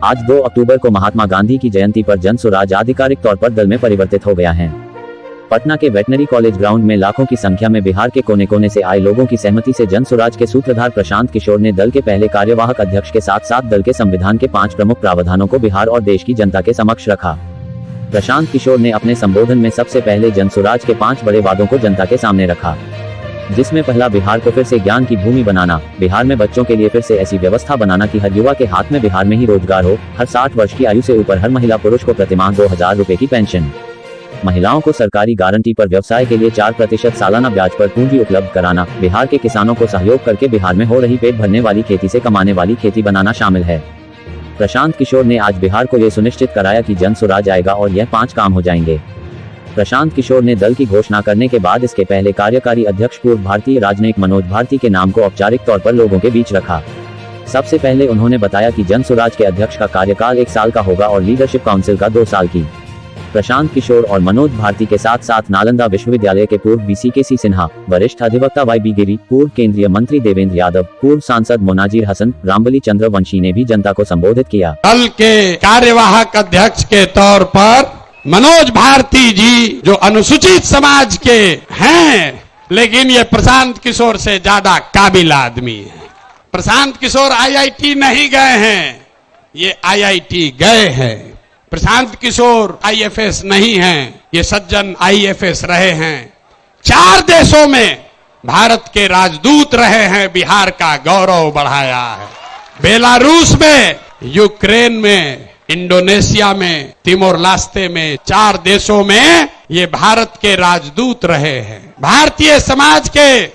आज 2 अक्टूबर को महात्मा गांधी की जयंती पर जन स्वराज आधिकारिक तौर पर दल में परिवर्तित हो गया है। पटना के वेटनरी कॉलेज ग्राउंड में लाखों की संख्या में बिहार के कोने कोने से आए लोगों की सहमति से जन स्वराज के सूत्रधार प्रशांत किशोर ने दल के पहले कार्यवाहक अध्यक्ष के साथ साथ दल के संविधान के 5 प्रमुख प्रावधानों को बिहार और देश की जनता के समक्ष रखा। प्रशांत किशोर ने अपने संबोधन में सबसे पहले जन स्वराज के 5 बड़े वादों को जनता के सामने रखा, जिसमें पहला बिहार को फिर से ज्ञान की भूमि बनाना, बिहार में बच्चों के लिए फिर से ऐसी व्यवस्था बनाना कि हर युवा के हाथ में बिहार में ही रोजगार हो, हर 60 वर्ष की आयु से ऊपर हर महिला पुरुष को प्रतिमाह 2000 रुपए की पेंशन, महिलाओं को सरकारी गारंटी पर व्यवसाय के लिए 4% सालाना ब्याज पर पूंजी उपलब्ध कराना, बिहार के किसानों को सहयोग करके बिहार में हो रही पेट भरने वाली खेती से कमाने वाली खेती बनाना शामिल है। प्रशांत किशोर ने आज बिहार को ये सुनिश्चित कराया कि जन स्वराज आएगा और यह 5 काम हो जाएंगे। प्रशांत किशोर ने दल की घोषणा करने के बाद इसके पहले कार्यकारी अध्यक्ष पूर्व भारतीय राजनयिक मनोज भारती के नाम को औपचारिक तौर पर लोगों के बीच रखा। सबसे पहले उन्होंने बताया कि जन स्वराज के अध्यक्ष का कार्यकाल 1 साल का होगा और लीडरशिप काउंसिल का 2 साल की। प्रशांत किशोर और मनोज भारती के साथ साथ नालंदा विश्वविद्यालय के पूर्व वीसी केसी सिन्हा, वरिष्ठ अधिवक्ता वाई गिरी, पूर्व केंद्रीय मंत्री देवेंद्र यादव, पूर्व सांसद मोनाजिर हसन, रामबली चंद्र वंशी ने भी जनता को संबोधित किया। दल के कार्यवाहक अध्यक्ष के तौर पर मनोज भारती जी जो अनुसूचित समाज के हैं, लेकिन ये प्रशांत किशोर से ज्यादा काबिल आदमी है। प्रशांत किशोर आईआईटी नहीं गए हैं, ये आईआईटी गए हैं। प्रशांत किशोर आईएफएस नहीं हैं, ये सज्जन आईएफएस रहे हैं। 4 देशों में भारत के राजदूत रहे हैं, बिहार का गौरव बढ़ाया है। बेलारूस में, यूक्रेन में, इंडोनेशिया में, तिमोर लास्ते में, 4 देशों में ये भारत के राजदूत रहे हैं। भारतीय समाज के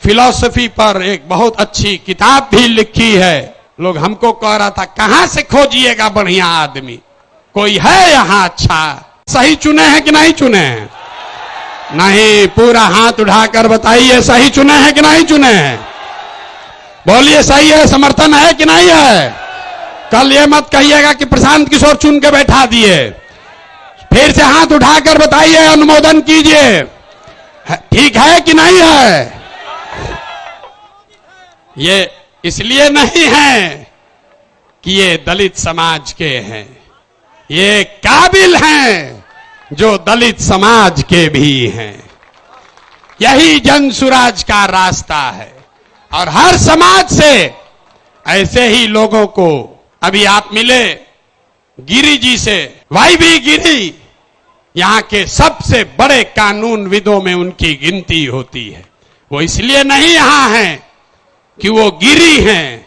फिलॉसफी पर एक बहुत अच्छी किताब भी लिखी है। लोग हमको कह रहा था कहां से खोजिएगा बढ़िया आदमी, कोई है यहाँ अच्छा? सही चुने हैं कि नहीं चुने हैं? नहीं, पूरा हाथ उठाकर बताइए सही चुने हैं कि नहीं चुने हैं? बोलिए सही है, समर्थन है कि नहीं है? कल ये मत कहिएगा कि प्रशांत किशोर चुन के बैठा दिए। फिर से हाथ उठाकर बताइए, अनुमोदन कीजिए, ठीक है कि नहीं है? ये इसलिए नहीं है कि ये दलित समाज के हैं, ये काबिल हैं जो दलित समाज के भी हैं। यही जन स्वराज का रास्ता है और हर समाज से ऐसे ही लोगों को, अभी आप मिले गिरी जी से, वाई भी गिरी यहां के सबसे बड़े कानून विदों में उनकी गिनती होती है। वो इसलिए नहीं यहां हैं कि वो गिरी हैं,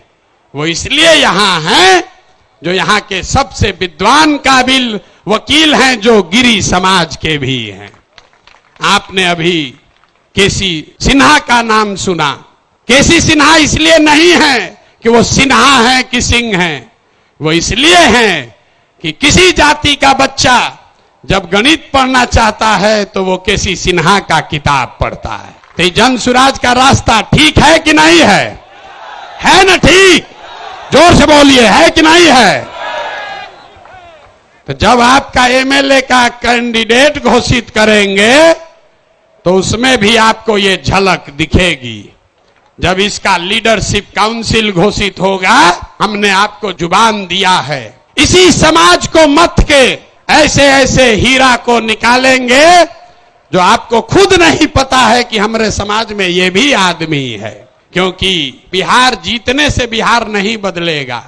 वो इसलिए यहां हैं जो यहाँ के सबसे विद्वान काबिल वकील हैं, जो गिरी समाज के भी हैं। आपने अभी केसी सिन्हा का नाम सुना। केसी सिन्हा इसलिए नहीं है कि वो सिन्हा हैं कि सिंह हैं, वो इसलिए हैं कि किसी जाति का बच्चा जब गणित पढ़ना चाहता है तो वो केसी सिन्हा का किताब पढ़ता है। तो जन स्वराज का रास्ता ठीक है कि नहीं है? है ना ठीक? जोर से बोलिए, है कि नहीं है? तो जब आपका एमएलए का कैंडिडेट घोषित करेंगे तो उसमें भी आपको ये झलक दिखेगी। जब इसका लीडरशिप काउंसिल घोषित होगा, हमने आपको जुबान दिया है, इसी समाज को मत के ऐसे ऐसे हीरा को निकालेंगे जो आपको खुद नहीं पता है कि हमारे समाज में ये भी आदमी है। क्योंकि बिहार जीतने से बिहार नहीं बदलेगा,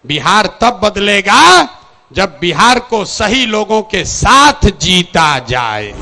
बिहार तब बदलेगा जब बिहार को सही लोगों के साथ जीता जाए।